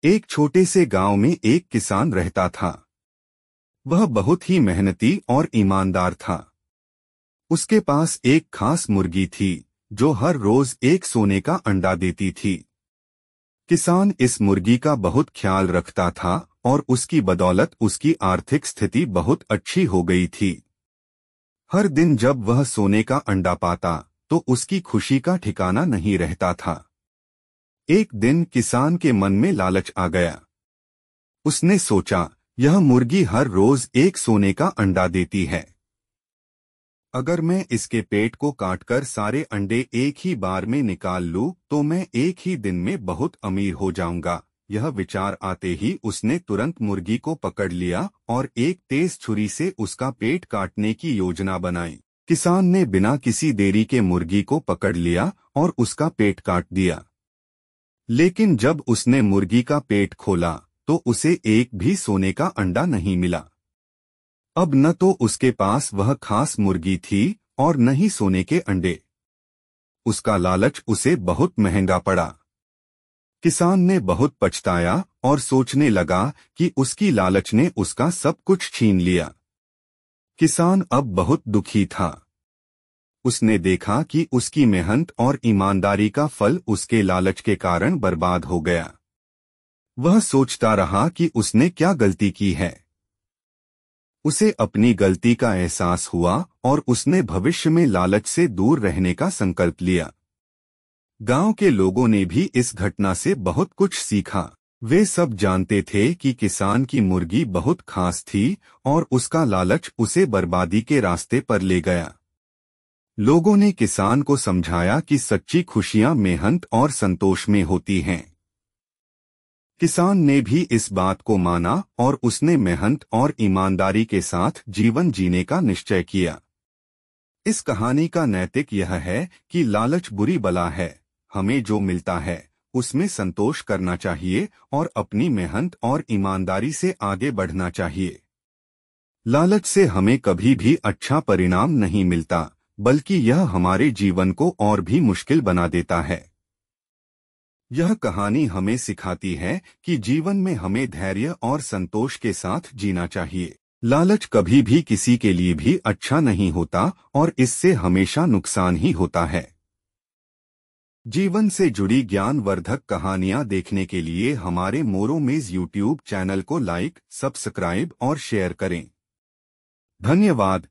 एक छोटे से गांव में एक किसान रहता था। वह बहुत ही मेहनती और ईमानदार था। उसके पास एक खास मुर्गी थी जो हर रोज एक सोने का अंडा देती थी। किसान इस मुर्गी का बहुत ख्याल रखता था और उसकी बदौलत उसकी आर्थिक स्थिति बहुत अच्छी हो गई थी। हर दिन जब वह सोने का अंडा पाता तो उसकी खुशी का ठिकाना नहीं रहता था। एक दिन किसान के मन में लालच आ गया। उसने सोचा, यह मुर्गी हर रोज एक सोने का अंडा देती है। अगर मैं इसके पेट को काटकर सारे अंडे एक ही बार में निकाल लूं तो मैं एक ही दिन में बहुत अमीर हो जाऊंगा। यह विचार आते ही उसने तुरंत मुर्गी को पकड़ लिया और एक तेज छुरी से उसका पेट काटने की योजना बनाई। किसान ने बिना किसी देरी के मुर्गी को पकड़ लिया और उसका पेट काट दिया। लेकिन जब उसने मुर्गी का पेट खोला तो उसे एक भी सोने का अंडा नहीं मिला। अब न तो उसके पास वह खास मुर्गी थी और न ही सोने के अंडे। उसका लालच उसे बहुत महंगा पड़ा। किसान ने बहुत पछताया और सोचने लगा कि उसकी लालच ने उसका सब कुछ छीन लिया। किसान अब बहुत दुखी था। उसने देखा कि उसकी मेहनत और ईमानदारी का फल उसके लालच के कारण बर्बाद हो गया। वह सोचता रहा कि उसने क्या गलती की है। उसे अपनी गलती का एहसास हुआ और उसने भविष्य में लालच से दूर रहने का संकल्प लिया। गांव के लोगों ने भी इस घटना से बहुत कुछ सीखा। वे सब जानते थे कि किसान की मुर्गी बहुत खास थी और उसका लालच उसे बर्बादी के रास्ते पर ले गया। लोगों ने किसान को समझाया कि सच्ची खुशियां मेहनत और संतोष में होती हैं। किसान ने भी इस बात को माना और उसने मेहनत और ईमानदारी के साथ जीवन जीने का निश्चय किया। इस कहानी का नैतिक यह है कि लालच बुरी बला है। हमें जो मिलता है उसमें संतोष करना चाहिए और अपनी मेहनत और ईमानदारी से आगे बढ़ना चाहिए। लालच से हमें कभी भी अच्छा परिणाम नहीं मिलता, बल्कि यह हमारे जीवन को और भी मुश्किल बना देता है। यह कहानी हमें सिखाती है कि जीवन में हमें धैर्य और संतोष के साथ जीना चाहिए। लालच कभी भी किसी के लिए भी अच्छा नहीं होता और इससे हमेशा नुकसान ही होता है। जीवन से जुड़ी ज्ञानवर्धक कहानियां देखने के लिए हमारे मोरो मेज यूट्यूब चैनल को लाइक, सब्सक्राइब और शेयर करें। धन्यवाद।